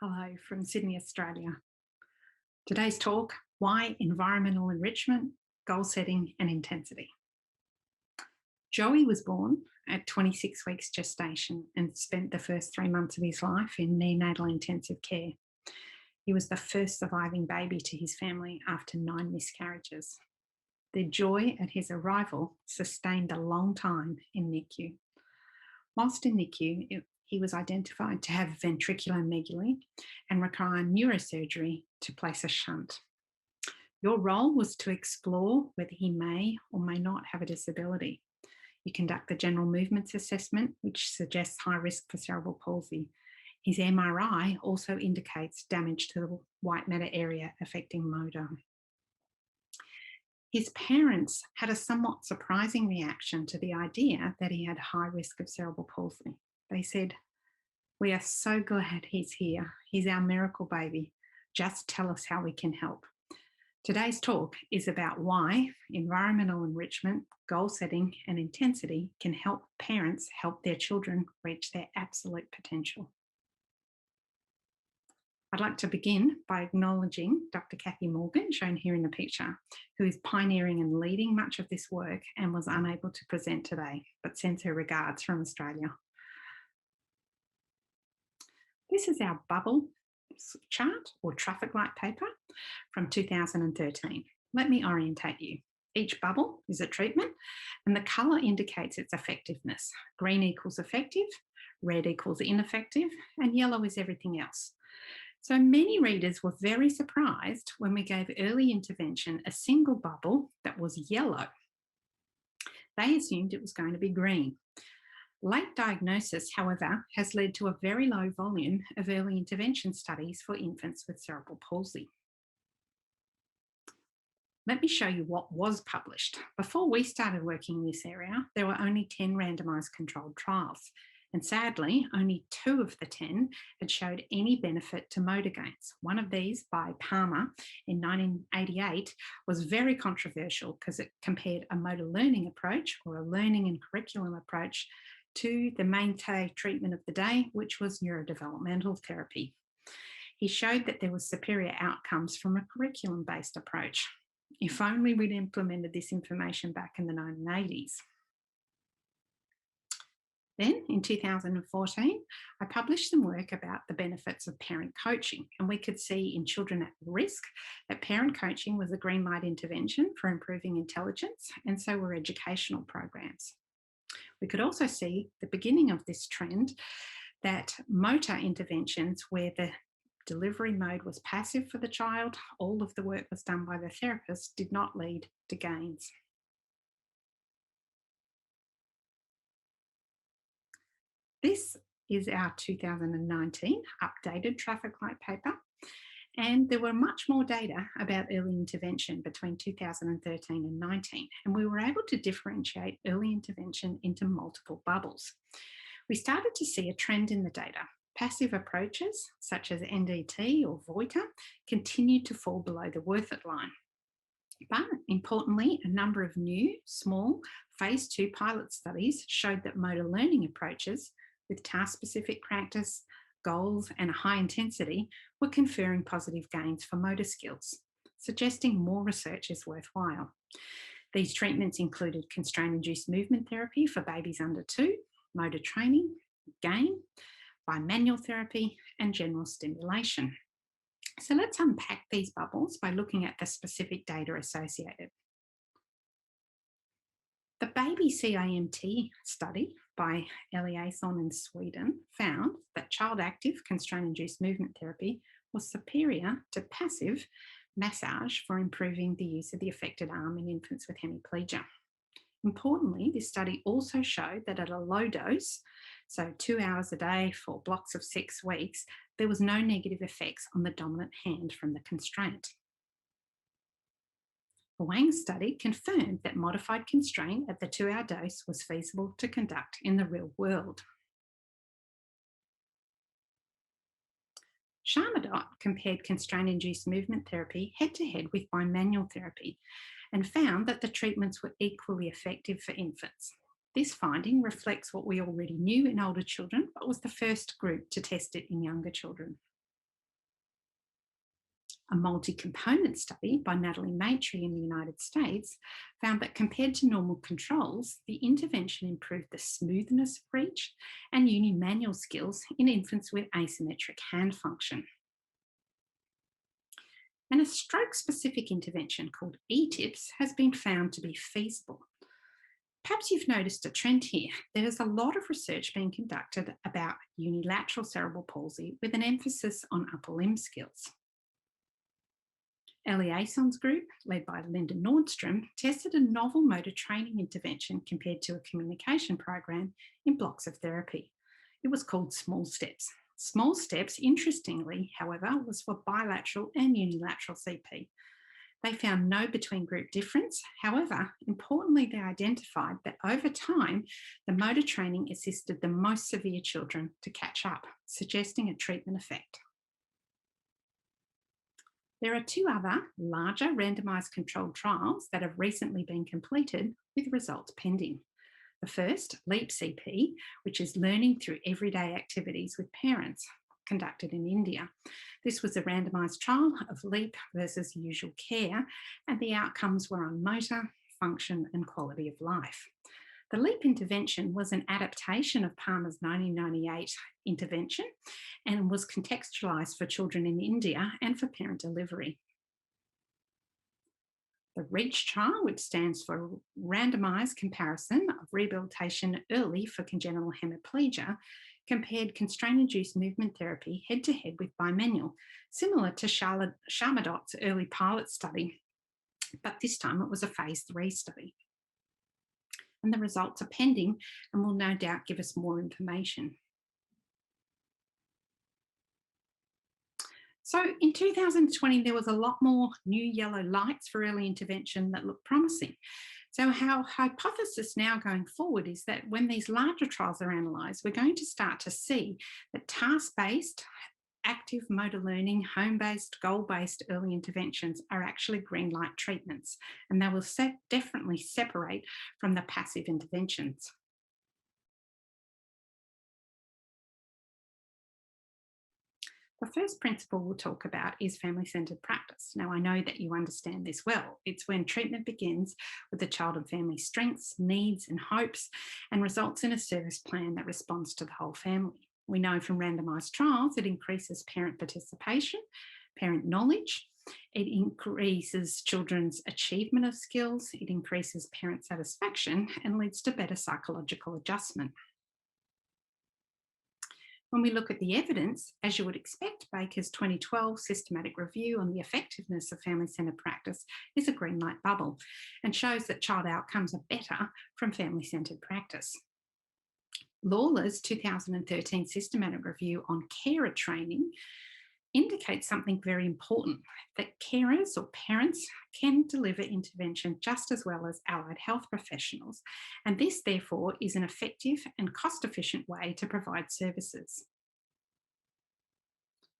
Hello from Sydney, Australia. Today's talk, why environmental enrichment, goal setting and intensity. Joey was born at 26 weeks gestation and spent the first 3 months of his life in neonatal intensive care. He was the first surviving baby to his family after 9 miscarriages. Their joy at his arrival sustained a long time in NICU. Whilst in NICU, he was identified to have ventriculomegaly and require neurosurgery to place a shunt. Your role was to explore whether he may or may not have a disability. You conduct the general movements assessment, which suggests high risk for cerebral palsy. His MRI also indicates damage to the white matter area affecting motor. His parents had a somewhat surprising reaction to the idea that he had high risk of cerebral palsy. They said, "We are so glad he's here. He's our miracle baby. Just tell us how we can help." Today's talk is about why environmental enrichment, goal setting, and intensity can help parents help their children reach their absolute potential. I'd like to begin by acknowledging Dr. Kathy Morgan, shown here in the picture, who is pioneering and leading much of this work and was unable to present today, but sends her regards from Australia. This is our bubble chart or traffic light paper from 2013. Let me orientate you. Each bubble is a treatment and the colour indicates its effectiveness. Green equals effective, red equals ineffective, and yellow is everything else. So many readers were very surprised when we gave early intervention a single bubble that was yellow. They assumed it was going to be green. Late diagnosis, however, has led to a very low volume of early intervention studies for infants with cerebral palsy. Let me show you what was published. Before we started working in this area, there were only 10 randomised controlled trials. And sadly, only 2 of the 10 had showed any benefit to motor gains. One of these, by Palmer in 1988, was very controversial because it compared a motor learning approach or a learning and curriculum approach to the mainstay treatment of the day, which was neurodevelopmental therapy. He showed that there was superior outcomes from a curriculum-based approach. If only we'd implemented this information back in the 1980s. Then, in 2014, I published some work about the benefits of parent coaching, and we could see in children at risk that parent coaching was a green light intervention for improving intelligence, and so were educational programs. We could also see the beginning of this trend that motor interventions where the delivery mode was passive for the child, all of the work was done by the therapist, did not lead to gains. This is our 2019 updated traffic light paper, and there were much more data about early intervention between 2013 and 19, and we were able to differentiate early intervention into multiple bubbles. We started to see a trend in the data. Passive approaches, such as NDT or Voiter, continued to fall below the worth it line. But importantly, a number of new, small, phase 2 pilot studies showed that motor learning approaches with task-specific practice, goals, and a high intensity were conferring positive gains for motor skills, suggesting more research is worthwhile. These treatments included constraint-induced movement therapy for babies under 2, motor training, gain, bimanual therapy, and general stimulation. So let's unpack these bubbles by looking at the specific data associated. The baby CIMT study by Eliasson in Sweden found that child active constraint-induced movement therapy was superior to passive massage for improving the use of the affected arm in infants with hemiplegia. Importantly, this study also showed that at a low dose, so 2 hours a day for blocks of 6 weeks, there was no negative effects on the dominant hand from the constraint. The Wang study confirmed that modified constraint at the 2-hour dose was feasible to conduct in the real world. Sharmadot compared constraint-induced movement therapy head-to-head with bimanual therapy and found that the treatments were equally effective for infants. This finding reflects what we already knew in older children, but was the first group to test it in younger children. A multi-component study by Natalie Maitre in the United States found that compared to normal controls, the intervention improved the smoothness of reach and unimanual skills in infants with asymmetric hand function. And a stroke-specific intervention called E-TIPS has been found to be feasible. Perhaps you've noticed a trend here. There's a lot of research being conducted about unilateral cerebral palsy with an emphasis on upper limb skills. Eliasson's group, led by Linda Nordstrom, tested a novel motor training intervention compared to a communication program in blocks of therapy. It was called Small Steps. Small Steps, interestingly, however, was for bilateral and unilateral CP. They found no between group difference. However, importantly, they identified that over time, the motor training assisted the most severe children to catch up, suggesting a treatment effect. There are two other larger randomised controlled trials that have recently been completed with results pending. The first, LEAP CP, which is learning through everyday activities with parents, conducted in India. This was a randomised trial of LEAP versus usual care, and the outcomes were on motor, function, and quality of life. The LEAP intervention was an adaptation of Palmer's 1998 intervention and was contextualised for children in India and for parent delivery. The REACH trial, which stands for Randomised Comparison of Rehabilitation Early for Congenital Hemiplegia, compared constraint-induced movement therapy head-to-head with bimanual, similar to Sharmadot's early pilot study, but this time it was a phase 3 study. And the results are pending and will no doubt give us more information. So in 2020, there was a lot more new yellow lights for early intervention that looked promising. So our hypothesis now going forward is that when these larger trials are analysed, we're going to start to see that task-based, active motor learning, home-based, goal-based early interventions are actually green light treatments, and they will definitely separate from the passive interventions. The first principle we'll talk about is family-centred practice. Now, I know that you understand this well. It's when treatment begins with the child and family strengths, needs and hopes and results in a service plan that responds to the whole family. We know from randomised trials it increases parent participation, parent knowledge, it increases children's achievement of skills, it increases parent satisfaction and leads to better psychological adjustment. When we look at the evidence, as you would expect, Baker's 2012 systematic review on the effectiveness of family-centred practice is a green light bubble and shows that child outcomes are better from family-centred practice. Lawler's 2013 systematic review on carer training indicates something very important, that carers or parents can deliver intervention just as well as allied health professionals. And this, therefore, is an effective and cost-efficient way to provide services.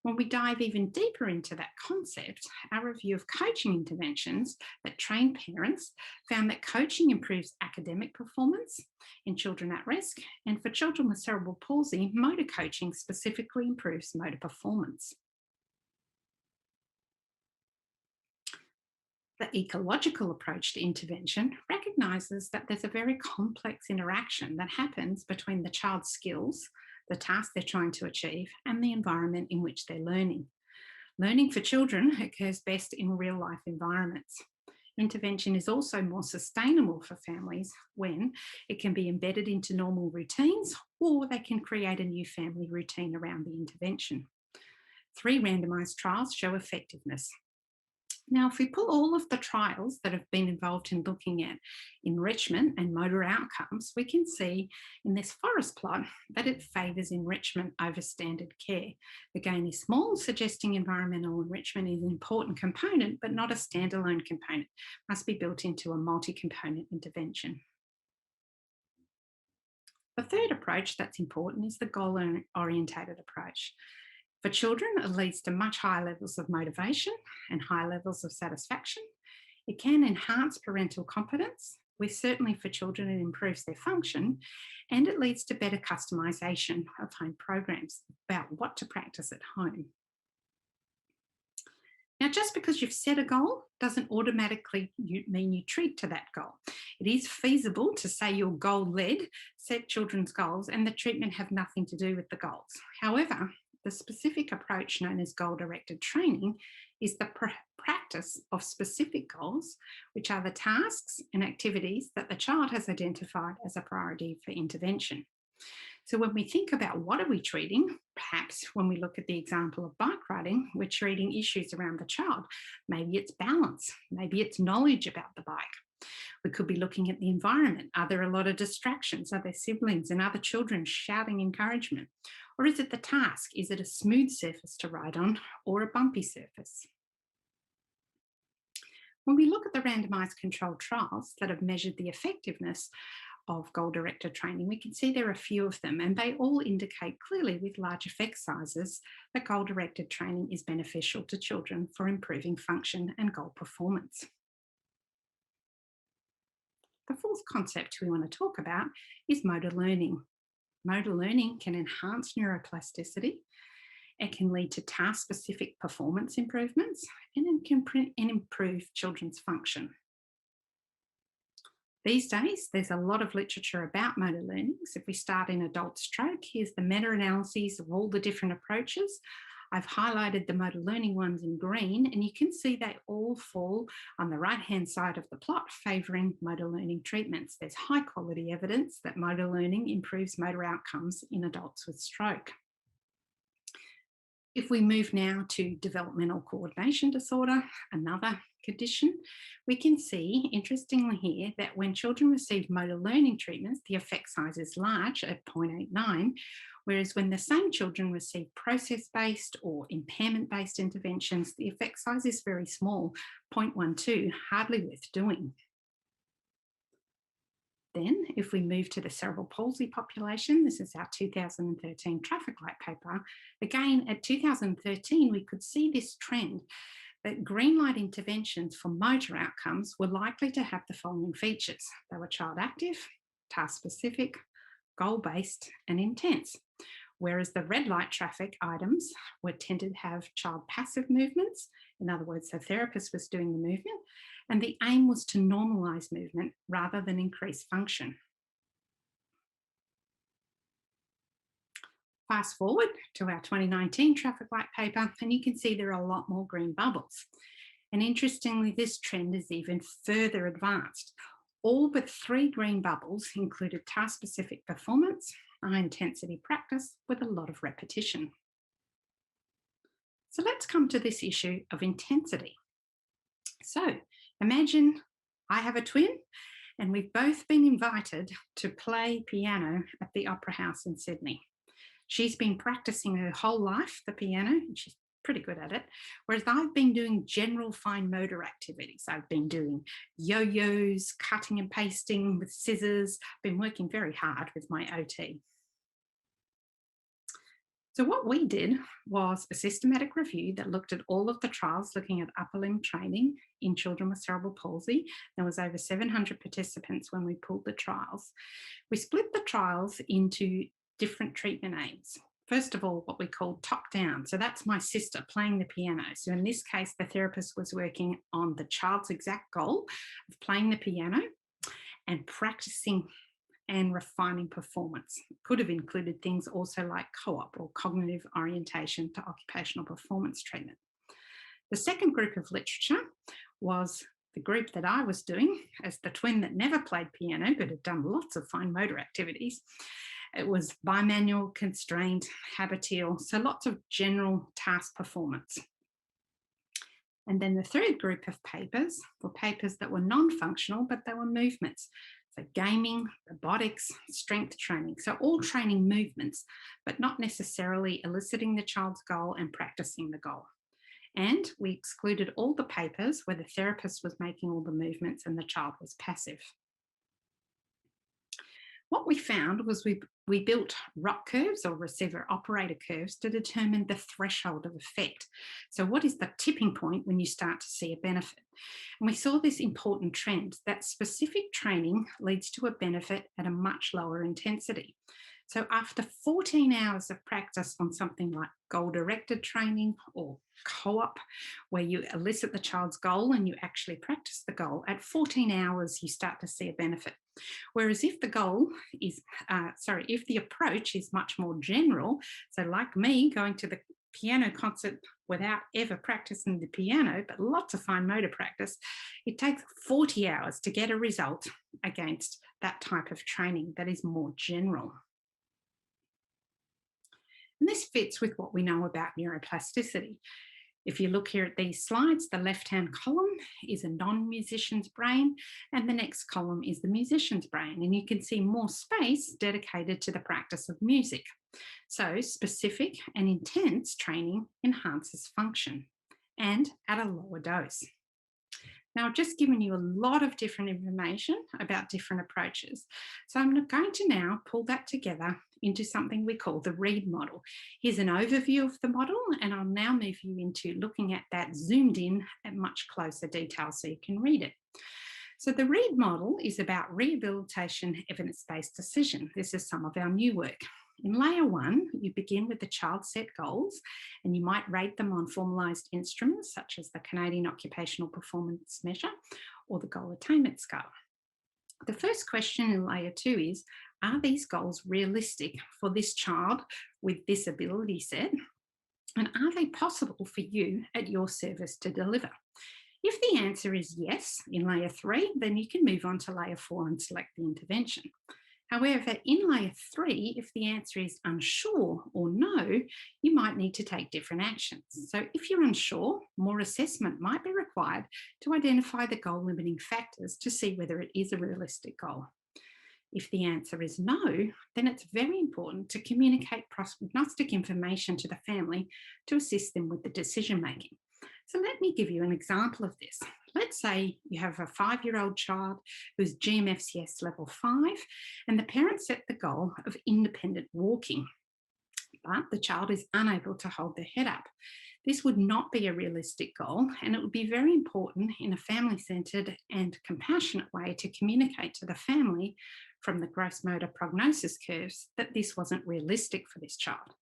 When we dive even deeper into that concept, our review of coaching interventions that train parents found that coaching improves academic performance in children at risk, and for children with cerebral palsy, motor coaching specifically improves motor performance. The ecological approach to intervention recognises that there's a very complex interaction that happens between the child's skills, the task they're trying to achieve, and the environment in which they're learning. Learning for children occurs best in real life environments. Intervention is also more sustainable for families when it can be embedded into normal routines, or they can create a new family routine around the intervention. 3 randomised trials show effectiveness. Now, if we pull all of the trials that have been involved in looking at enrichment and motor outcomes, we can see in this forest plot that it favours enrichment over standard care. The gain is small, suggesting environmental enrichment is an important component, but not a standalone component. It must be built into a multi-component intervention. The third approach that's important is the goal-orientated approach. For children, it leads to much higher levels of motivation and high levels of satisfaction. It can enhance parental competence, certainly for children it improves their function, and it leads to better customisation of home programs about what to practice at home. Now, just because you've set a goal doesn't automatically mean you treat to that goal. It is feasible to say you're goal led, set children's goals, and the treatment have nothing to do with the goals. However, the specific approach known as goal directed training is the practice of specific goals, which are the tasks and activities that the child has identified as a priority for intervention. So when we think about what are we treating, perhaps when we look at the example of bike riding, we're treating issues around the child. Maybe it's balance, maybe it's knowledge about the bike. We could be looking at the environment. Are there a lot of distractions? Are there siblings and other children shouting encouragement? Or is it the task? Is it a smooth surface to ride on or a bumpy surface? When we look at the randomised controlled trials that have measured the effectiveness of goal directed training, we can see there are a few of them, and they all indicate clearly with large effect sizes that goal directed training is beneficial to children for improving function and goal performance. The fourth concept we want to talk about is motor learning. Motor learning can enhance neuroplasticity, it can lead to task specific performance improvements, and it can improve children's function. These days, there's a lot of literature about motor learnings. If we start in adult stroke, here's the meta-analyses of all the different approaches. I've highlighted the motor learning ones in green, and you can see they all fall on the right-hand side of the plot, favouring motor learning treatments. There's high quality evidence that motor learning improves motor outcomes in adults with stroke. If we move now to developmental coordination disorder, another condition, we can see, interestingly here, that when children receive motor learning treatments, the effect size is large at 0.89, whereas when the same children receive process-based or impairment-based interventions, the effect size is very small, 0.12, hardly worth doing. Then, if we move to the cerebral palsy population, this is our 2013 traffic light paper. Again, at 2013, we could see this trend that green light interventions for motor outcomes were likely to have the following features. They were child active, task specific, goal-based, and intense. Whereas the red light traffic items were tended to have child passive movements. In other words, the therapist was doing the movement, and the aim was to normalise movement rather than increase function. Fast forward to our 2019 traffic light paper, and you can see there are a lot more green bubbles. And interestingly, this trend is even further advanced. All but 3 green bubbles included task-specific performance, high-intensity practice with a lot of repetition. So let's come to this issue of intensity. So imagine I have a twin and we've both been invited to play piano at the Opera House in Sydney. She's been practicing her whole life, the piano, and she's pretty good at it, whereas I've been doing general fine motor activities. I've been doing yo-yos, cutting and pasting with scissors, been working very hard with my OT. So what we did was a systematic review that looked at all of the trials looking at upper limb training in children with cerebral palsy. There was over 700 participants when we pulled the trials. We split the trials into different treatment aims. First of all, what we call top down. So that's my sister playing the piano. So in this case, the therapist was working on the child's exact goal of playing the piano and practicing and refining performance. It could have included things also like co-op or cognitive orientation to occupational performance treatment. The second group of literature was the group that I was doing as the twin that never played piano but had done lots of fine motor activities. It was bimanual, constrained, habitual, so lots of general task performance. And then the third group of papers were papers that were non-functional, but they were movements. So gaming, robotics, strength training. So all training movements, but not necessarily eliciting the child's goal and practicing the goal. And we excluded all the papers where the therapist was making all the movements and the child was passive. What we found was we built ROC curves or receiver operator curves to determine the threshold of effect. So what is the tipping point when you start to see a benefit? And we saw this important trend that specific training leads to a benefit at a much lower intensity. So after 14 hours of practice on something like goal-directed training or co-op, where you elicit the child's goal and you actually practice the goal, at 14 hours you start to see a benefit. Whereas if the goal is, if the approach is much more general, so like me going to the piano concert without ever practicing the piano, but lots of fine motor practice, it takes 40 hours to get a result against that type of training that is more general. And this fits with what we know about neuroplasticity. If you look here at these slides, the left-hand column is a non-musician's brain, and the next column is the musician's brain. And you can see more space dedicated to the practice of music. So specific and intense training enhances function, and at a lower dose. Now, I've just given you a lot of different information about different approaches. So I'm going to now pull that together into something we call the READ model. Here's an overview of the model, and I'll now move you into looking at that zoomed in at much closer detail so you can read it. So the READ model is about rehabilitation evidence-based decision. This is some of our new work. In layer one, you begin with the child set goals, and you might rate them on formalised instruments such as the Canadian Occupational Performance Measure or the Goal Attainment Scale. The first question in layer two is, are these goals realistic for this child with this ability set? And are they possible for you at your service to deliver? If the answer is yes in layer three, then you can move on to layer four and select the intervention. However, in layer three, if the answer is unsure or no, you might need to take different actions. So if you're unsure, more assessment might be required to identify the goal limiting factors to see whether it is a realistic goal. If the answer is no, then it's very important to communicate prognostic information to the family to assist them with the decision making. So let me give you an example of this. Let's say you have a 5-year-old child who's GMFCS level 5, and the parents set the goal of independent walking, but the child is unable to hold their head up. This would not be a realistic goal, and it would be very important in a family-centred and compassionate way to communicate to the family from the gross motor prognosis curves that this wasn't realistic for this child.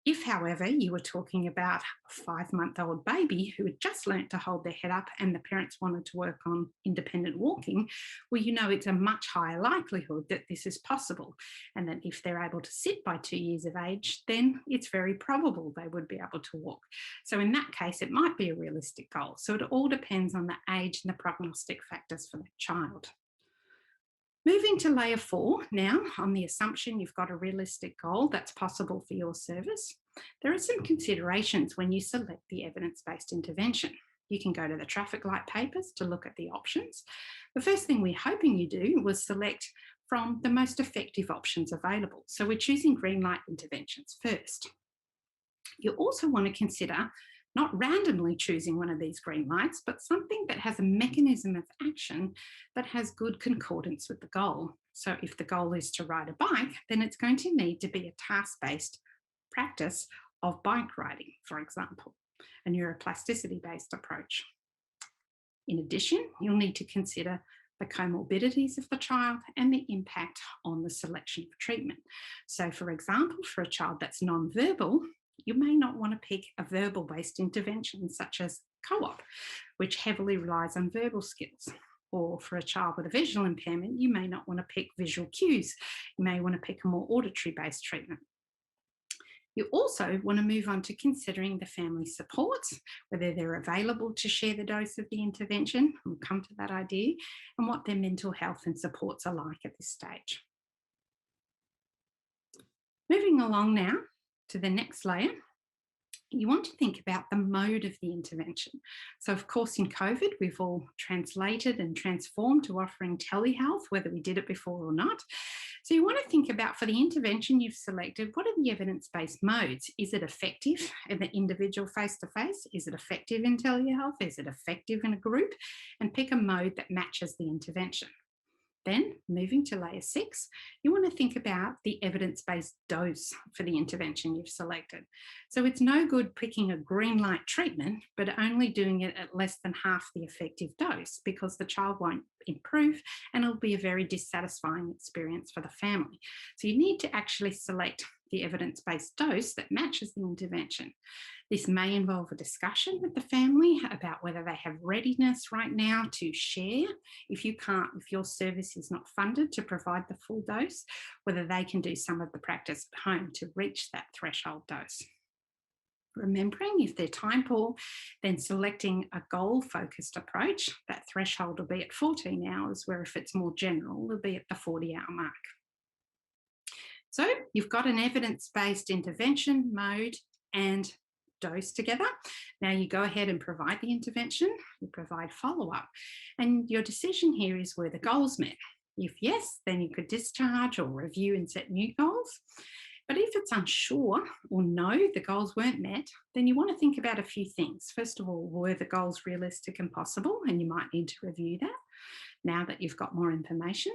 If, however, you were talking about a 5-month-old baby who had just learnt to hold their head up and the parents wanted to work on independent walking, well, you know it's a much higher likelihood that this is possible, and that if they're able to sit by 2 years of age, then it's very probable they would be able to walk. So in that case, it might be a realistic goal. So it all depends on the age and the prognostic factors for that child. Moving to layer 4 now, on the assumption you've got a realistic goal that's possible for your service, there are some considerations when you select the evidence-based intervention. You can go to the traffic light papers to look at the options. The first thing we're hoping you do was select from the most effective options available. So we're choosing green light interventions first. You also want to consider not randomly choosing one of these green lights, but something that has a mechanism of action that has good concordance with the goal. So if the goal is to ride a bike, then it's going to need to be a task-based practice of bike riding, for example, a neuroplasticity-based approach. In addition, you'll need to consider the comorbidities of the child and the impact on the selection of treatment. So for example, for a child that's non-verbal, you may not want to pick a verbal-based intervention such as co-op, which heavily relies on verbal skills. Or for a child with a visual impairment, you may not want to pick visual cues. You may want to pick a more auditory-based treatment. You also want to move on to considering the family supports, whether they're available to share the dose of the intervention, we'll come to that idea, and what their mental health and supports are like at this stage. Moving along now to the next layer, you want to think about the mode of the intervention. So of course in COVID, we've all translated and transformed to offering telehealth, whether we did it before or not. So you want to think about, for the intervention you've selected, what are the evidence-based modes? Is it effective in the individual face-to-face? Is it effective in telehealth? Is it effective in a group? And pick a mode that matches the intervention. Then, moving to layer 6, you want to think about the evidence-based dose for the intervention you've selected. So it's no good picking a green light treatment, but only doing it at less than half the effective dose because the child won't improve and it'll be a very dissatisfying experience for the family. So you need to actually select the evidence-based dose that matches the intervention. This may involve a discussion with the family about whether they have readiness right now to share. If your service is not funded to provide the full dose, whether they can do some of the practice at home to reach that threshold dose. Remembering if they're time poor, then selecting a goal-focused approach. That threshold will be at 14 hours, where if it's more general, it'll be at the 40-hour mark. So you've got an evidence-based intervention, mode, and dose together. Now you go ahead and provide the intervention, you provide follow-up, and your decision here is were the goals met. If yes, then you could discharge or review and set new goals. But if it's unsure or no, the goals weren't met, then you want to think about a few things. First of all, were the goals realistic and possible? And you might need to review that now that you've got more information.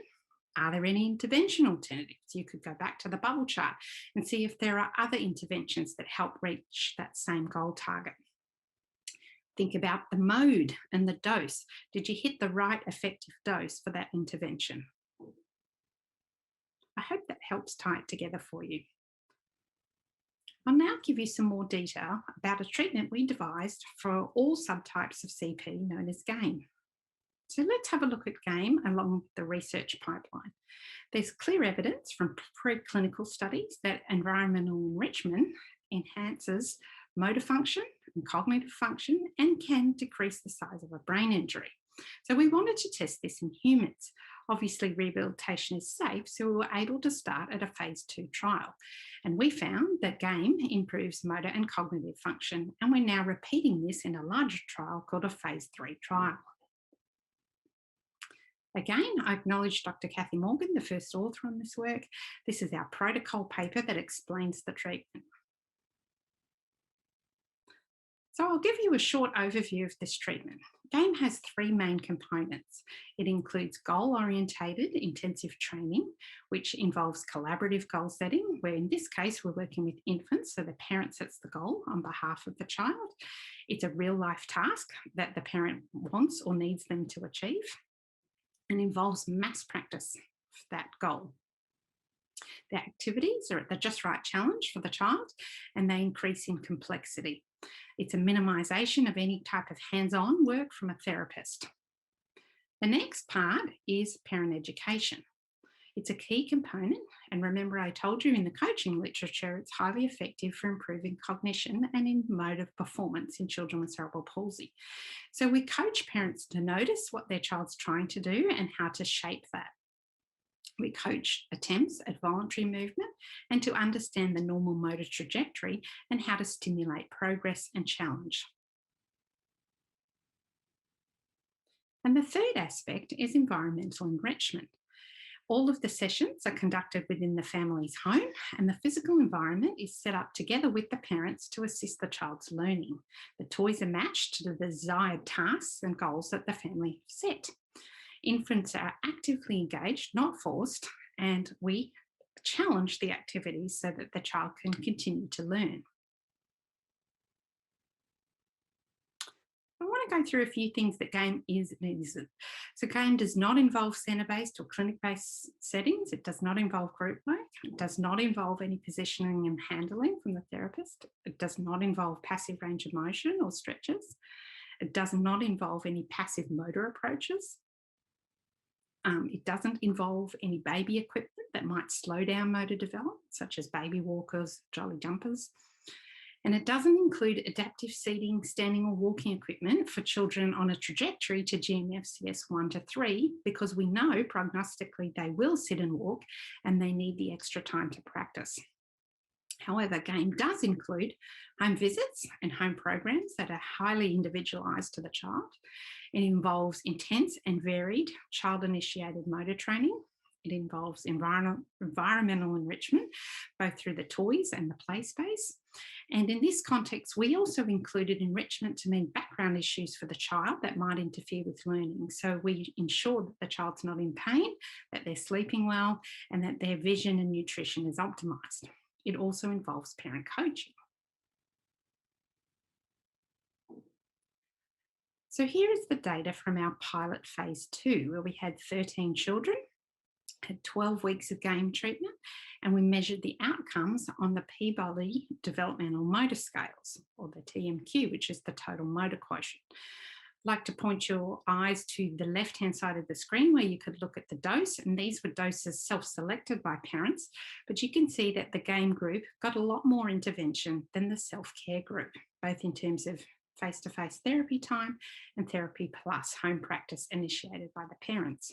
Are there any intervention alternatives? You could go back to the bubble chart and see if there are other interventions that help reach that same goal target. Think about the mode and the dose. Did you hit the right effective dose for that intervention? I hope that helps tie it together for you. I'll now give you some more detail about a treatment we devised for all subtypes of CP known as GAME. So let's have a look at GAME along the research pipeline. There's clear evidence from preclinical studies that environmental enrichment enhances motor function and cognitive function and can decrease the size of a brain injury. So we wanted to test this in humans. Obviously, rehabilitation is safe, so we were able to start at a phase 2 trial. And we found that GAME improves motor and cognitive function, and we're now repeating this in a larger trial called a phase 3 trial. Again, I acknowledge Dr. Kathy Morgan, the first author on this work. This is our protocol paper that explains the treatment. So I'll give you a short overview of this treatment. GAME has 3 main components. It includes goal-orientated intensive training, which involves collaborative goal setting, where in this case, we're working with infants, so the parent sets the goal on behalf of the child. It's a real-life task that the parent wants or needs them to achieve, and involves mass practice for that goal. The activities are at the just right challenge for the child, and they increase in complexity. It's a minimisation of any type of hands-on work from a therapist. The next part is parent education. It's a key component, and remember I told you in the coaching literature it's highly effective for improving cognition and in motor performance in children with cerebral palsy. So we coach parents to notice what their child's trying to do and how to shape that. We coach attempts at voluntary movement and to understand the normal motor trajectory and how to stimulate progress and challenge. And the third aspect is environmental enrichment. All of the sessions are conducted within the family's home, and the physical environment is set up together with the parents to assist the child's learning. The toys are matched to the desired tasks and goals that the family set. Infants are actively engaged, not forced, and we challenge the activities so that the child can continue to learn. I want to go through a few things that GAME is and isn't. So GAME does not involve centre-based or clinic-based settings. It does not involve group work. It does not involve any positioning and handling from the therapist. It does not involve passive range of motion or stretches. It does not involve any passive motor approaches. It doesn't involve any baby equipment that might slow down motor development, such as baby walkers, jolly jumpers. And it doesn't include adaptive seating, standing or walking equipment for children on a trajectory to GMFCS 1 to 3, because we know prognostically they will sit and walk and they need the extra time to practice. However, GAME does include home visits and home programs that are highly individualised to the child. It involves intense and varied child-initiated motor training. It involves environmental enrichment, both through the toys and the play space. And in this context, we also included enrichment to mean background issues for the child that might interfere with learning. So we ensure that the child's not in pain, that they're sleeping well, and that their vision and nutrition is optimised. It also involves parent coaching. So here is the data from our pilot phase 2, where we had 13 children, had 12 weeks of game treatment, and we measured the outcomes on the Peabody Developmental Motor Scales, or the TMQ, which is the total motor quotient. I'd like to point your eyes to the left-hand side of the screen where you could look at the dose, and these were doses self-selected by parents, but you can see that the game group got a lot more intervention than the self-care group, both in terms of face-to-face therapy time and therapy plus home practice initiated by the parents.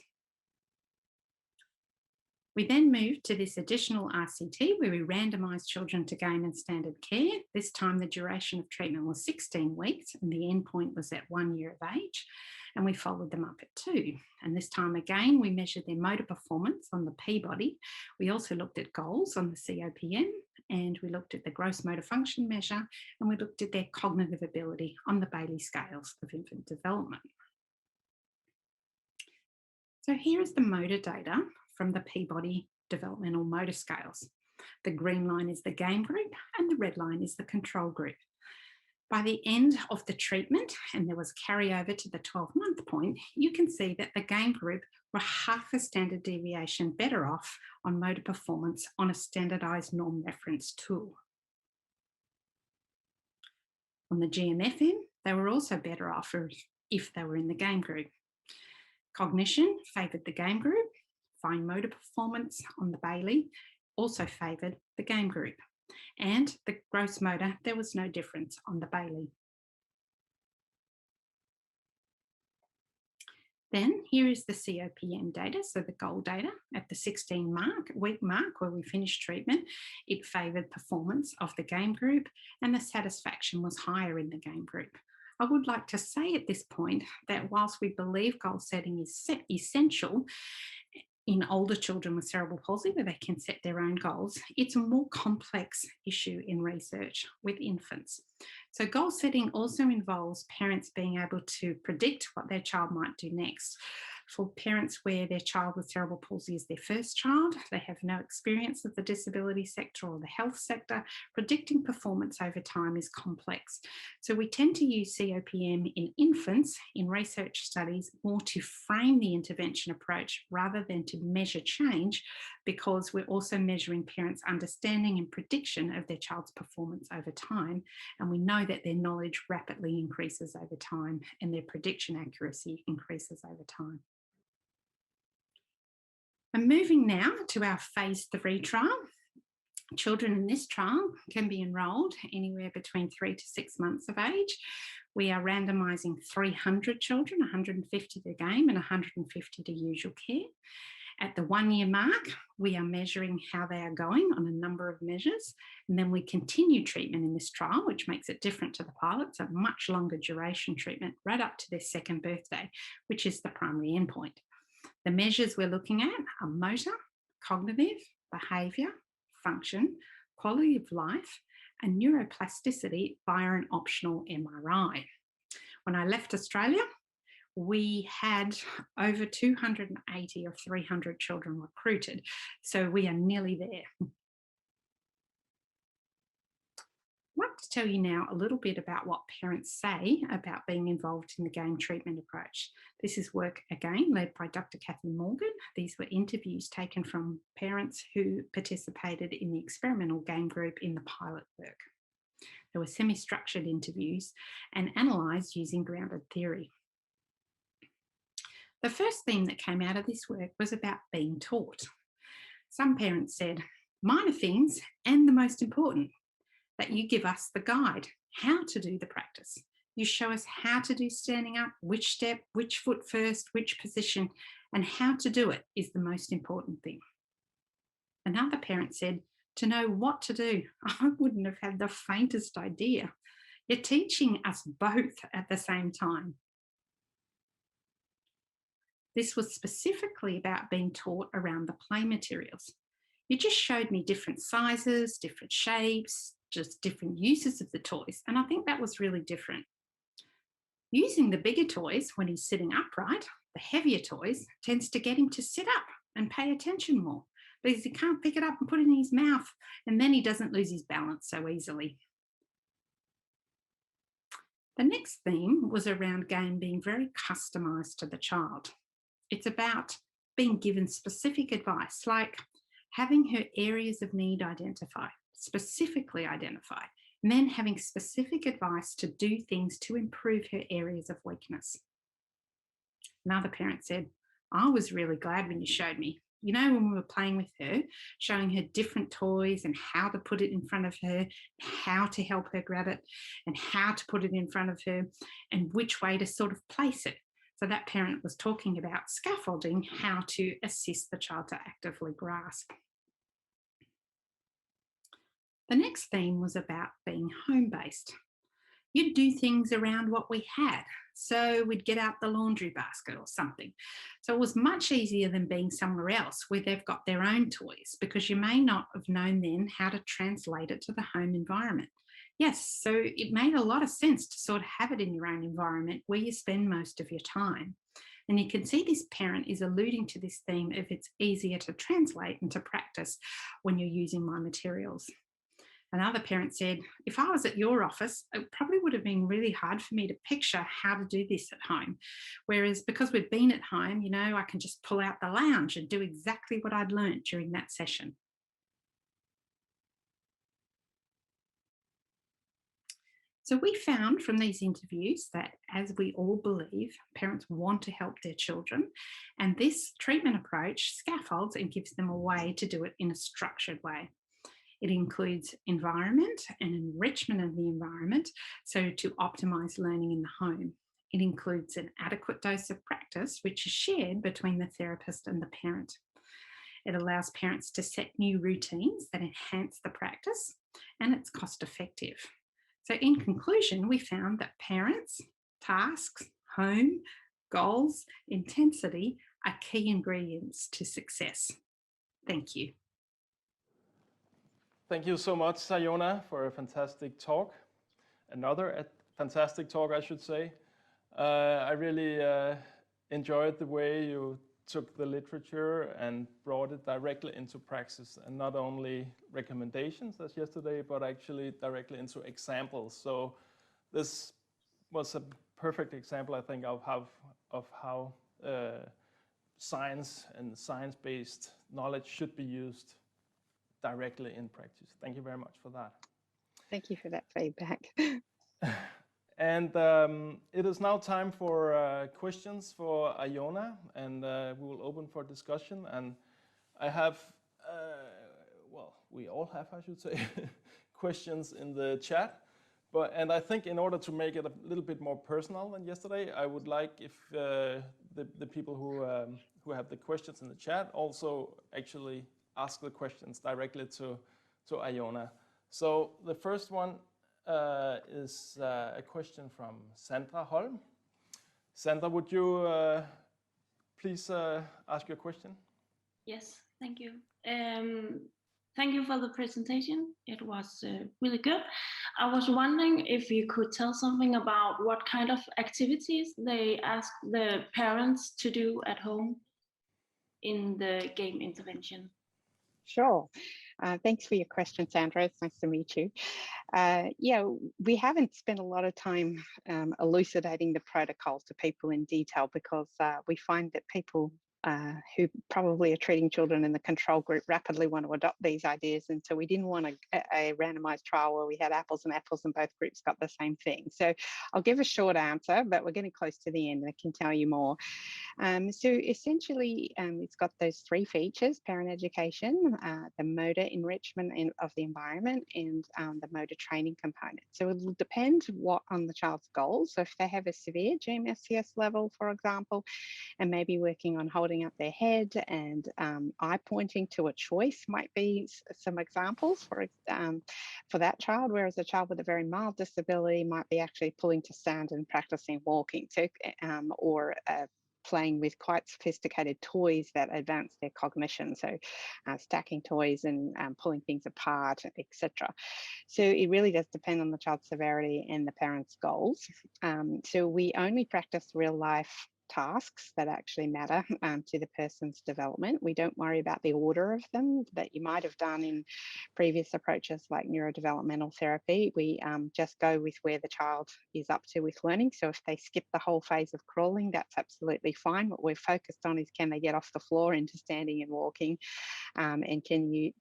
We then moved to this additional RCT where we randomised children to game and standard care. This time the duration of treatment was 16 weeks and the endpoint was at 1 year of age, and we followed them up at 2. And this time again, we measured their motor performance on the Peabody. We also looked at goals on the COPM, and we looked at the gross motor function measure, and we looked at their cognitive ability on the Bailey scales of infant development. So here is the motor data from the Peabody Developmental Motor Scales. The green line is the game group and the red line is the control group. By the end of the treatment, and there was carryover to the 12-month point, you can see that the game group were half a standard deviation better off on motor performance on a standardised norm reference tool. On the GMFM, they were also better off if they were in the game group. Cognition favoured the game group. Fine motor performance on the Bailey also favoured the game group. And the gross motor, there was no difference on the Bailey. Then here is the COPM data, so the goal data at the 16-week mark where we finished treatment. It favoured performance of the game group and the satisfaction was higher in the game group. I would like to say at this point that whilst we believe goal setting is essential in older children with cerebral palsy where they can set their own goals, it's a more complex issue in research with infants. So goal setting also involves parents being able to predict what their child might do next. For parents where their child with cerebral palsy is their first child, they have no experience of the disability sector or the health sector, predicting performance over time is complex. So we tend to use COPM in infants in research studies more to frame the intervention approach rather than to measure change, because we're also measuring parents' understanding and prediction of their child's performance over time. And we know that their knowledge rapidly increases over time and their prediction accuracy increases over time. I'm moving now to our phase 3 trial. Children in this trial can be enrolled anywhere between 3 to 6 months of age. We are randomising 300 children, 150 to game and 150 to usual care. At the 1 year mark, we are measuring how they are going on a number of measures, and then we continue treatment in this trial, which makes it different to the pilot. It's a much longer duration treatment right up to their 2nd birthday, which is the primary endpoint. The measures we're looking at are motor, cognitive, behaviour, function, quality of life, and neuroplasticity via an optional MRI. When I left Australia, we had over 280 of 300 children recruited, so we are nearly there. I'd like to tell you now a little bit about what parents say about being involved in the game treatment approach. This is work, again, led by Dr. Kathy Morgan. These were interviews taken from parents who participated in the experimental game group in the pilot work. They were semi-structured interviews and analysed using grounded theory. The first theme that came out of this work was about being taught. Some parents said, minor things and the most important, that you give us the guide, how to do the practice. You show us how to do standing up, which step, which foot first, which position, and how to do it is the most important thing. Another parent said, to know what to do, I wouldn't have had the faintest idea. You're teaching us both at the same time. This was specifically about being taught around the play materials. You just showed me different sizes, different shapes, just different uses of the toys, and I think that was really different. Using the bigger toys when he's sitting upright, the heavier toys, tends to get him to sit up and pay attention more because he can't pick it up and put it in his mouth, and then he doesn't lose his balance so easily. The next theme was around game being very customized to the child. It's about being given specific advice, like having her areas of need identified, specifically identified, and then having specific advice to do things to improve her areas of weakness. Another parent said, I was really glad when you showed me. You know, when we were playing with her, showing her different toys and how to put it in front of her, how to help her grab it, and how to put it in front of her, and which way to sort of place it. So that parent was talking about scaffolding, how to assist the child to actively grasp. The next theme was about being home-based. You'd do things around what we had. So we'd get out the laundry basket or something. So it was much easier than being somewhere else where they've got their own toys, because you may not have known then how to translate it to the home environment. Yes, so it made a lot of sense to sort of have it in your own environment where you spend most of your time. And you can see this parent is alluding to this theme of it's easier to translate and to practice when you're using my materials. Another parent said, if I was at your office, it probably would have been really hard for me to picture how to do this at home. Whereas because we've been at home, you know, I can just pull out the lounge and do exactly what I'd learned during that session. So we found from these interviews that, as we all believe, parents want to help their children, and this treatment approach scaffolds and gives them a way to do it in a structured way. It includes environment and enrichment of the environment, so to optimise learning in the home. It includes an adequate dose of practice, which is shared between the therapist and the parent. It allows parents to set new routines that enhance the practice, and it's cost effective. So, in conclusion, we found that parents, tasks, home, goals, intensity are key ingredients to success. Thank you. Thank you so much, Iona, for a fantastic talk. Another fantastic talk, I should say. I really enjoyed the way you took the literature and brought it directly into practice, and not only recommendations as yesterday, but actually directly into examples. So this was a perfect example, I think, of how science and science-based knowledge should be used directly in practice. Thank you very much for that. Thank you for that feedback. And it is now time for questions for Iona, and we will open for discussion. And I have, well, we all have, I should say, questions in the chat. And I think in order to make it a little bit more personal than yesterday, I would like if the people who have the questions in the chat also actually ask the questions directly to Iona. So the first one is a question from Sandra Holm. Sandra, would you please ask your question? Yes, thank you. Thank you for the presentation. It was really good. I was wondering if you could tell something about what kind of activities they ask the parents to do at home in the game intervention. Sure. Thanks for your question, Sandra. It's nice to meet you. Yeah, we haven't spent a lot of time elucidating the protocols to people in detail, because we find that people who probably are treating children in the control group rapidly want to adopt these ideas. And so we didn't want a randomized trial where we had apples and apples and both groups got the same thing. So I'll give a short answer, but we're getting close to the end and I can tell you more. So essentially, it's got those three features: parent education, the motor enrichment of the environment, and the motor training component. So it will depend on the child's goals. So if they have a severe GMSCS level, for example, and maybe working on holding up their head and eye pointing to a choice might be some examples for that child, whereas a child with a very mild disability might be actually pulling to stand and practicing walking. So, or playing with quite sophisticated toys that advance their cognition. So stacking toys and pulling things apart, etc. So it really does depend on the child's severity and the parents' goals. So we only practice real life tasks that actually matter to the person's development. We don't worry about the order of them that you might have done in previous approaches like neurodevelopmental therapy. We just go with where the child is up to with learning. So if they skip the whole phase of crawling, that's absolutely fine. What we're focused on is, can they get off the floor into standing and walking? And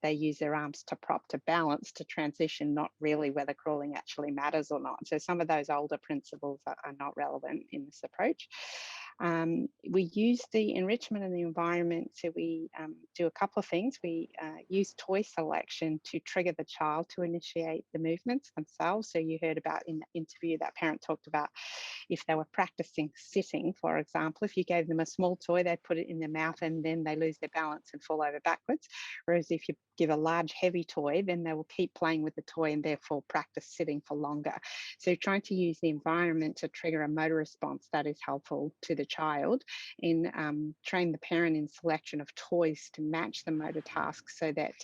they use their arms to prop to balance to transition, not really whether crawling actually matters or not. So some of those older principles are not relevant in this approach. We use the enrichment in the environment. So we do a couple of things. We use toy selection to trigger the child to initiate the movements themselves. So you heard about in the interview that parent talked about, if they were practicing sitting, for example, if you gave them a small toy, they'd put it in their mouth and then they lose their balance and fall over backwards. Whereas if you give a large heavy toy, then they will keep playing with the toy and therefore practice sitting for longer. So trying to use the environment to trigger a motor response that is helpful to the child, and train the parent in selection of toys to match the motor tasks, so that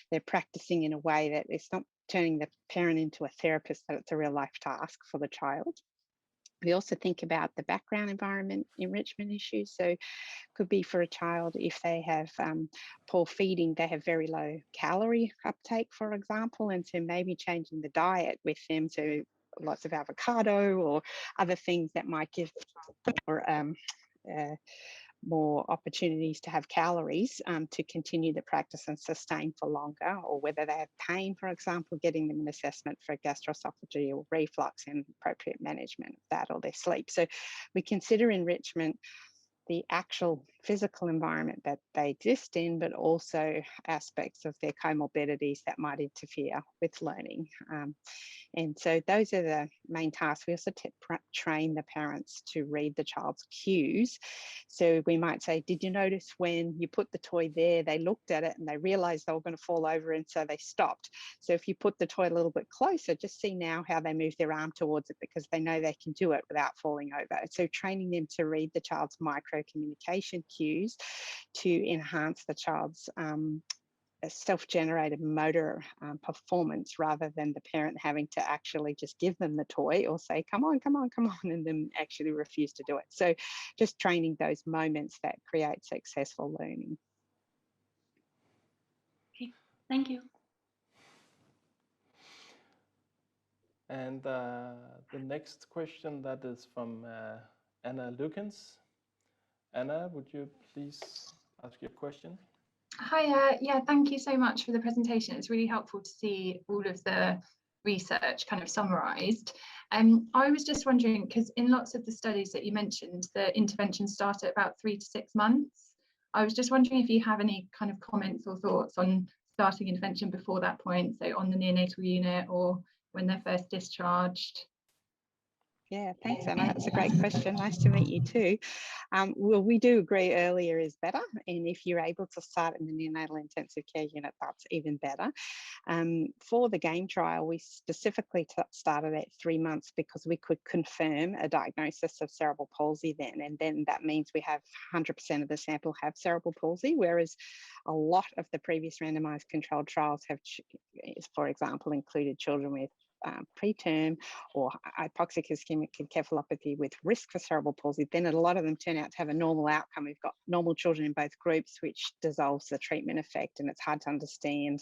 they're practicing in a way that it's not turning the parent into a therapist, that it's a real life task for the child. We also think about the background environment enrichment issues. So could be for a child, if they have poor feeding, they have very low calorie uptake, for example, and so maybe changing the diet with them to lots of avocado or other things that might give more opportunities to have calories to continue the practice and sustain for longer. Or whether they have pain, for example, getting them an assessment for gastroesophageal reflux and appropriate management of that, or their sleep. So we consider enrichment the actual physical environment that they exist in, but also aspects of their comorbidities that might interfere with learning. And so those are the main tasks. We also train the parents to read the child's cues. So we might say, did you notice when you put the toy there, they looked at it and they realized they were going to fall over, and so they stopped. So if you put the toy a little bit closer, just see now how they move their arm towards it, because they know they can do it without falling over. So training them to read the child's micro communication cues to enhance the child's self-generated motor performance, rather than the parent having to actually just give them the toy or say, come on, come on, come on, and then actually refuse to do it. So just training those moments that create successful learning. Okay, thank you. And the next question, that is from Anna Lukens. Anna, would you please ask your question? Hi, yeah, thank you so much for the presentation. It's really helpful to see all of the research kind of summarised. I was just wondering, because in lots of the studies that you mentioned, the interventions start at about 3 to 6 months. I was just wondering if you have any kind of comments or thoughts on starting intervention before that point, so on the neonatal unit or when they're first discharged. Yeah, thanks, Anna. That's a great question. Nice to meet you too. Well, we do agree earlier is better. And if you're able to start in the neonatal intensive care unit, that's even better. For the GAME trial, we specifically started at 3 months because we could confirm a diagnosis of cerebral palsy then. And then that means we have 100% of the sample have cerebral palsy, whereas a lot of the previous randomized controlled trials have, for example, included children with preterm or hypoxic ischemic encephalopathy with risk for cerebral palsy. Then a lot of them turn out to have a normal outcome. We've got normal children in both groups, which dissolves the treatment effect, and it's hard to understand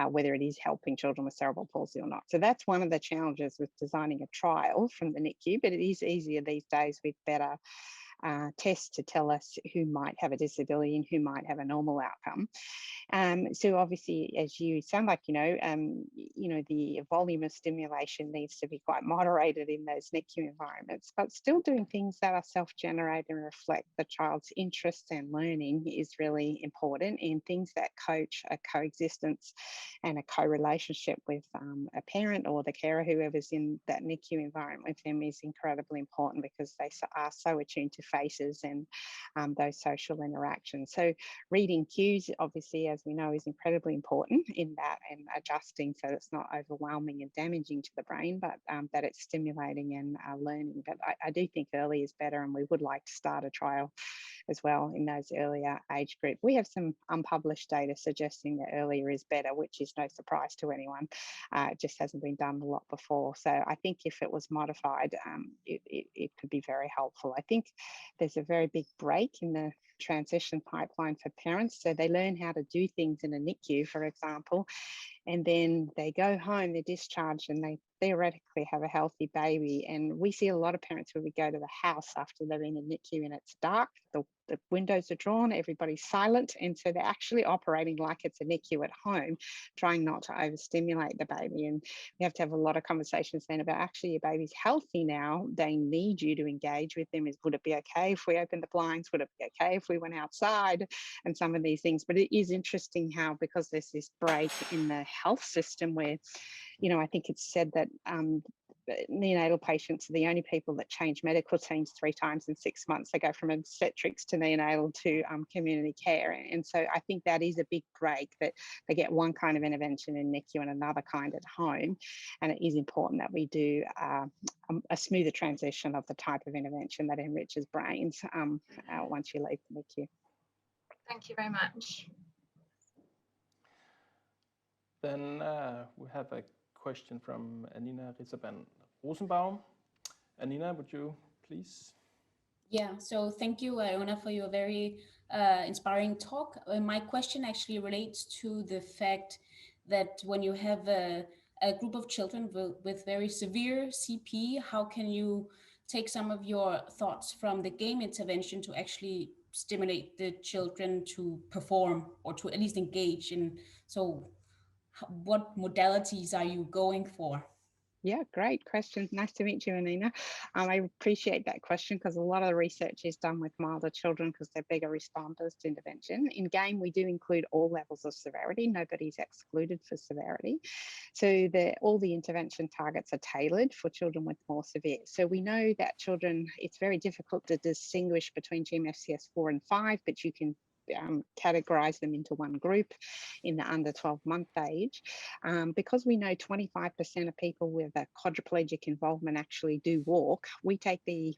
whether it is helping children with cerebral palsy or not. So that's one of the challenges with designing a trial from the NICU, but it is easier these days with better tests to tell us who might have a disability and who might have a normal outcome. So obviously, as you sound like, the volume of stimulation needs to be quite moderated in those NICU environments, but still doing things that are self-generated and reflect the child's interests and learning is really important, and things that coach a coexistence and a co-relationship with a parent or the carer, whoever's in that NICU environment with them, is incredibly important, because they are so attuned to faces and those social interactions. So reading cues, obviously, as we know, is incredibly important in that, and adjusting so it's not overwhelming and damaging to the brain, but that it's stimulating and learning. But I do think early is better, and we would like to start a trial as well in those earlier age group. We have some unpublished data suggesting that earlier is better, which is no surprise to anyone. It just hasn't been done a lot before. So I think if it was modified, it could be very helpful. I think there's a very big break in the transition pipeline for parents. So they learn how to do things in a NICU, for example, and then they go home, they're discharged, and they theoretically have a healthy baby. And we see a lot of parents where we go to the house after they're in a NICU and it's dark, the windows are drawn, everybody's silent, and so they're actually operating like it's a NICU at home, trying not to overstimulate the baby. And we have to have a lot of conversations then about, actually, your baby's healthy now, they need you to engage with them. Would it be okay if we opened the blinds? Would it be okay if we went outside? And some of these things. But it is interesting how, because there's this break in the health system where, you know, I think it's said that neonatal patients are the only people that change medical teams 3 times in 6 months. They go from obstetrics to neonatal to community care. And so I think that is a big break, that they get one kind of intervention in NICU and another kind at home. And it is important that we do a smoother transition of the type of intervention that enriches brains once you leave the NICU. Thank you very much. Then we have a question from Anina Ritzaban-Rosenbaum. Anina, would you please? Yeah, so thank you, Iona, for your very inspiring talk. My question actually relates to the fact that when you have a group of children with very severe CP, how can you take some of your thoughts from the game intervention to actually stimulate the children to perform or to at least engage in? So what modalities are you going for? Yeah, great question. Nice to meet you, Anina. I appreciate that question, because a lot of the research is done with milder children because they're bigger responders to intervention. In game, we do include all levels of severity. Nobody's excluded for severity. So all the intervention targets are tailored for children with more severe. So we know that children, it's very difficult to distinguish between GMFCS 4 and 5, but you can categorize them into one group in the under 12-month age. Because we know 25% of people with a quadriplegic involvement actually do walk, we take the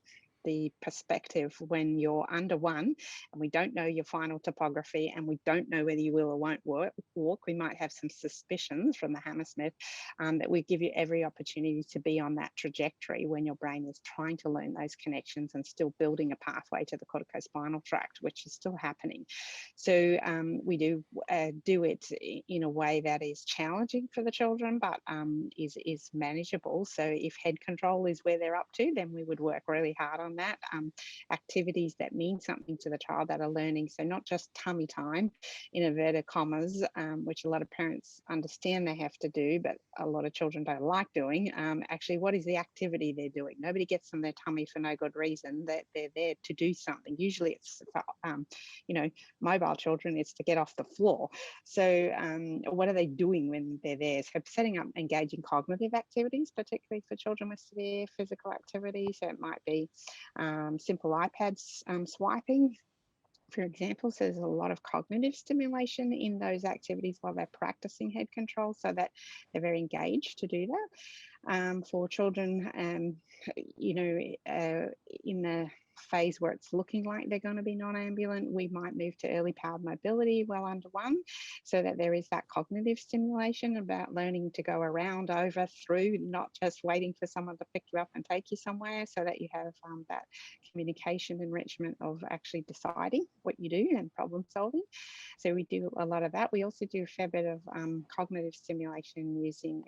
perspective when you're under 1 and we don't know your final topography and we don't know whether you will or won't walk, we might have some suspicions from the Hammersmith that we give you every opportunity to be on that trajectory when your brain is trying to learn those connections and still building a pathway to the corticospinal tract, which is still happening. So we do it in a way that is challenging for the children, but is manageable. So if head control is where they're up to, then we would work really hard on that. Activities that mean something to the child that are learning. So not just tummy time in inverted commas, which a lot of parents understand they have to do, but a lot of children don't like doing. Actually, what is the activity they're doing? Nobody gets on their tummy for no good reason. That they're there to do something. Usually it's, mobile children, it's to get off the floor. So what are they doing when they're there? So setting up engaging cognitive activities, particularly for children with severe physical activity. So it might be simple iPad swiping, for example. So there's a lot of cognitive stimulation in those activities while they're practicing head control, so that they're very engaged to do that. For children, in the phase where it's looking like they're going to be non-ambulant, we might move to early powered mobility well under 1, so that there is that cognitive stimulation about learning to go around, over, through, not just waiting for someone to pick you up and take you somewhere, so that you have that communication enrichment of actually deciding what you do and problem solving. So we do a lot of that. We also do a fair bit of cognitive stimulation using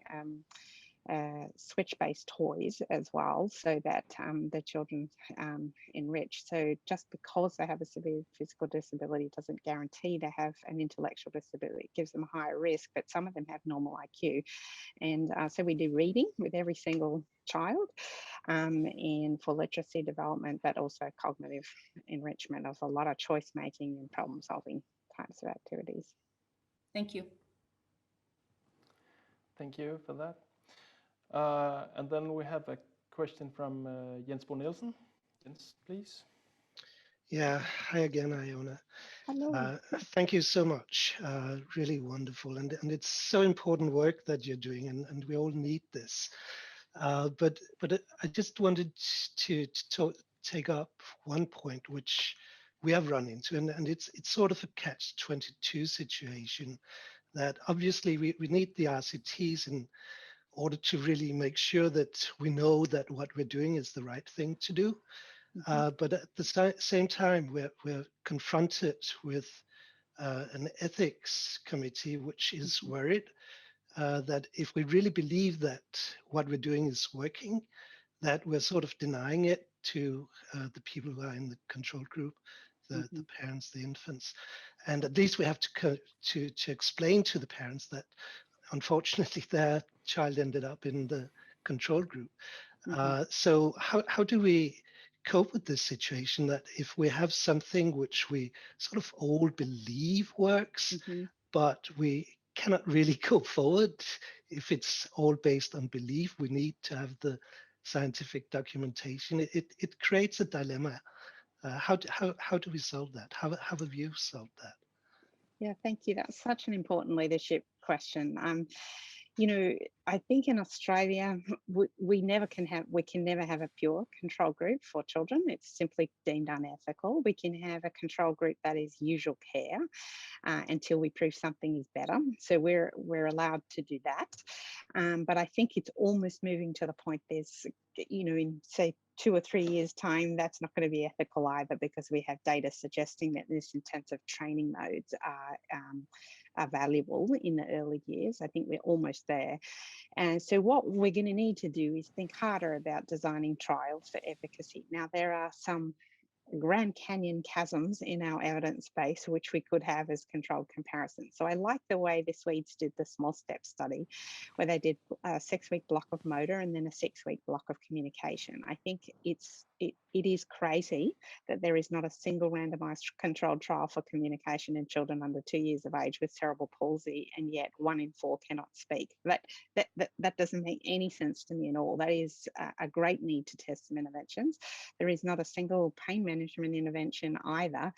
switch-based toys as well, so that the children enrich. So just because they have a severe physical disability doesn't guarantee they have an intellectual disability. It gives them a higher risk, but some of them have normal IQ. And so we do reading with every single child, and for literacy development, but also cognitive enrichment of a lot of choice making and problem solving types of activities. Thank you. Thank you for that. And then we have a question from Jens Bo Nielsen. Jens, please. Yeah, hi again, Iona. Hello. Thank you so much. Really wonderful. And it's so important work that you're doing, and we all need this. But I just wanted take up one point which we have run into, and it's sort of a catch-22 situation that obviously we need the RCTs in order to really make sure that we know that what we're doing is the right thing to do. But at the same time, we're confronted with an ethics committee which is worried that if we really believe that what we're doing is working, that we're sort of denying it to the people who are in the control group, the parents, the infants. And at least we have to explain to the parents that unfortunately their child ended up in the control group. So how do we cope with this situation that if we have something which we sort of all believe works, but we cannot really go forward if it's all based on belief, we need to have the scientific documentation. It creates a dilemma. How do we solve that? How have you solved that? Yeah, thank you. That's such an important leadership question. You know, I think in Australia, we can never have a pure control group for children. It's simply deemed unethical. We can have a control group that is usual care until we prove something is better. So we're allowed to do that. But I think it's almost moving to the point there's, you know, in say 2 or 3 years' time, that's not going to be ethical either, because we have data suggesting that this intensive training modes are valuable in the early years. I think we're almost there. And so what we're going to need to do is think harder about designing trials for efficacy. Now, there are some Grand Canyon chasms in our evidence base, which we could have as controlled comparisons. So I like the way the Swedes did the small step study, where they did a 6-week block of motor and then a 6-week block of communication. I think it is crazy that there is not a single randomized controlled trial for communication in children under 2 years of age with cerebral palsy, and yet 1 in 4 cannot speak. That doesn't make any sense to me at all. That is a great need to test some interventions. There is not a single pain management intervention either.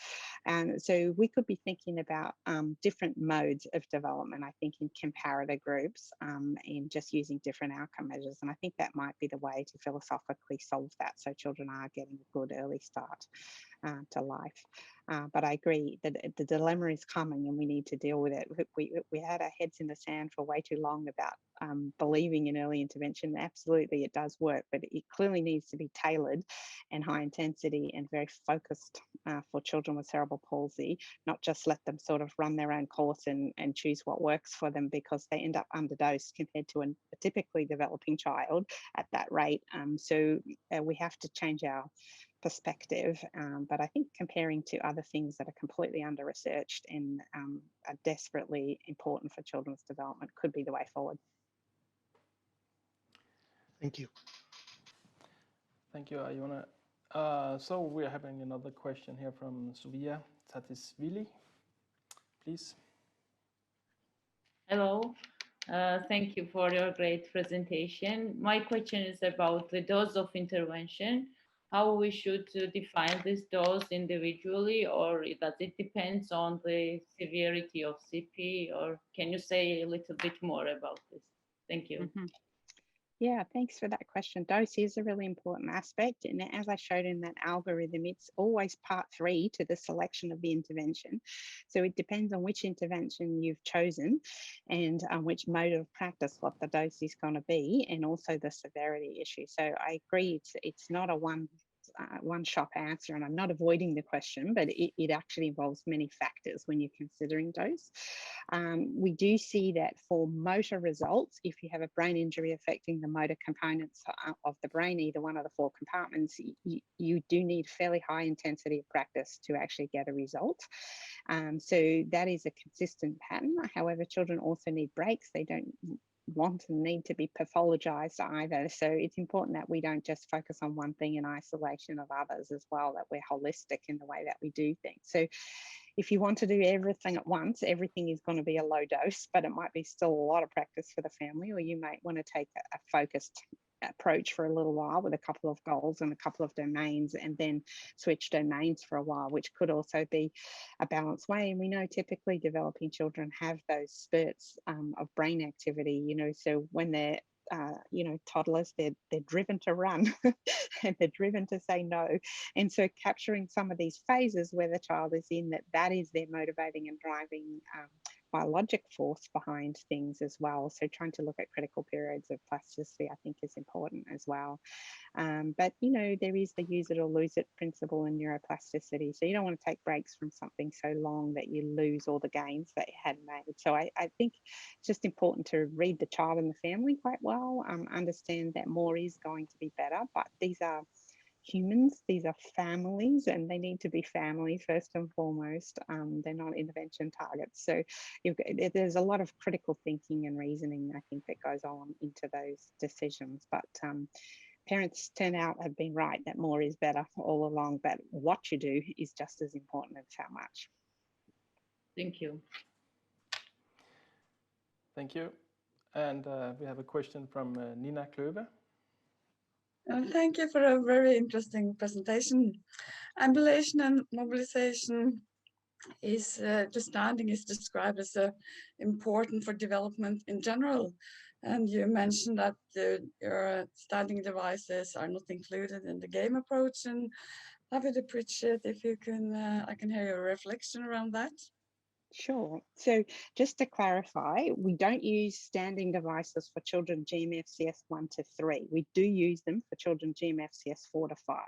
So we could be thinking about different modes of development, I think, in comparator groups and just using different outcome measures. And I think that might be the way to philosophically solve that, so children are getting a good early start to life. But I agree that the dilemma is coming and we need to deal with it. We had our heads in the sand for way too long about believing in early intervention. Absolutely, it does work, but it clearly needs to be tailored and high intensity and very focused for children with cerebral palsy, not just let them sort of run their own course and choose what works for them, because they end up underdosed compared to a typically developing child at that rate. So we have to change our perspective, but I think comparing to other things that are completely under-researched and are desperately important for children's development could be the way forward. Thank you. Thank you, Iona. So we're having another question here from Suvia Tatisvili. Please. Hello. Thank you for your great presentation. My question is about the dose of intervention, how we should define this dose individually, or does it depend on the severity of CP, or can you say a little bit more about this? Thank you. Yeah, thanks for that question. Dose is a really important aspect. And as I showed in that algorithm, it's always part 3 to the selection of the intervention. So it depends on which intervention you've chosen and which mode of practice, what the dose is going to be, and also the severity issue. So I agree, it's not a one-shot answer, and I'm not avoiding the question, but it actually involves many factors when you're considering dose. We do see that for motor results, if you have a brain injury affecting the motor components of the brain, either one of the 4 compartments, you do need fairly high intensity of practice to actually get a result. So that is a consistent pattern. However, children also need breaks. They don't want and need to be pathologized either. So it's important that we don't just focus on one thing in isolation of others as well, that we're holistic in the way that we do things. So if you want to do everything at once, everything is going to be a low dose, but it might be still a lot of practice for the family, or you might want to take a focused approach for a little while with a couple of goals and a couple of domains, and then switch domains for a while, which could also be a balanced way. And we know typically developing children have those spurts of brain activity, you know, so when they're you know, toddlers, they're driven to run and they're driven to say no. And so capturing some of these phases where the child is in that is their motivating and driving biologic force behind things as well. So trying to look at critical periods of plasticity, I think, is important as well. But, you know, there is the use it or lose it principle in neuroplasticity. So you don't want to take breaks from something so long that you lose all the gains that you had made. So I think it's just important to read the child and the family quite well, understand that more is going to be better, but these are humans, these are families, and they need to be families first and foremost. They're not intervention targets. So there's a lot of critical thinking and reasoning, I think, that goes on into those decisions. But parents turn out have been right that more is better all along, but what you do is just as important as how much. Thank you. Thank you. And we have a question from Nina Klöver. Thank you for a very interesting presentation. Ambulation and mobilization is just standing is described as important for development in general. And you mentioned that your standing devices are not included in the game approach, and I would appreciate if you can, I can hear your reflection around that. Sure. So just to clarify, we don't use standing devices for children GMFCS 1 to 3. We do use them for children GMFCS 4 to 5.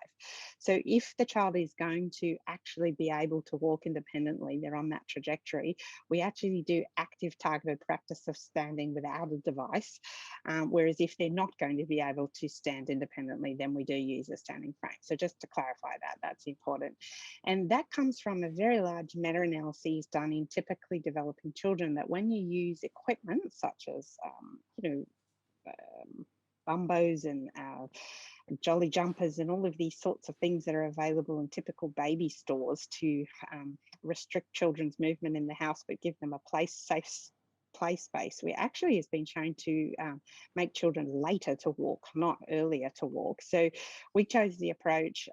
So if the child is going to actually be able to walk independently, they're on that trajectory, we actually do active targeted practice of standing without a device. Whereas if they're not going to be able to stand independently, then we do use a standing frame. So just to clarify that, that's important. And that comes from a very large meta-analysis done in typically developing children, that when you use equipment such as, you know, bumbos and jolly jumpers and all of these sorts of things that are available in typical baby stores to restrict children's movement in the house but give them a safe play space, we actually has been shown to make children later to walk, not earlier to walk. So we chose the approach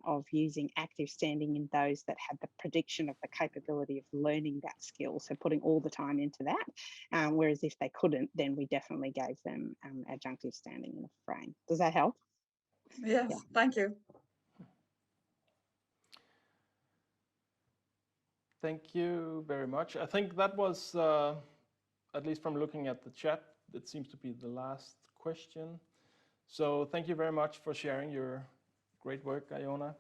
of using active standing in those that had the prediction of the capability of learning that skill, so putting all the time into that, whereas if they couldn't, then we definitely gave them adjunctive standing in a frame. Does that help? Yes, yeah. Thank you. Thank you very much. I think that was, at least from looking at the chat, it seems to be the last question. So thank you very much for sharing your great work, Iona.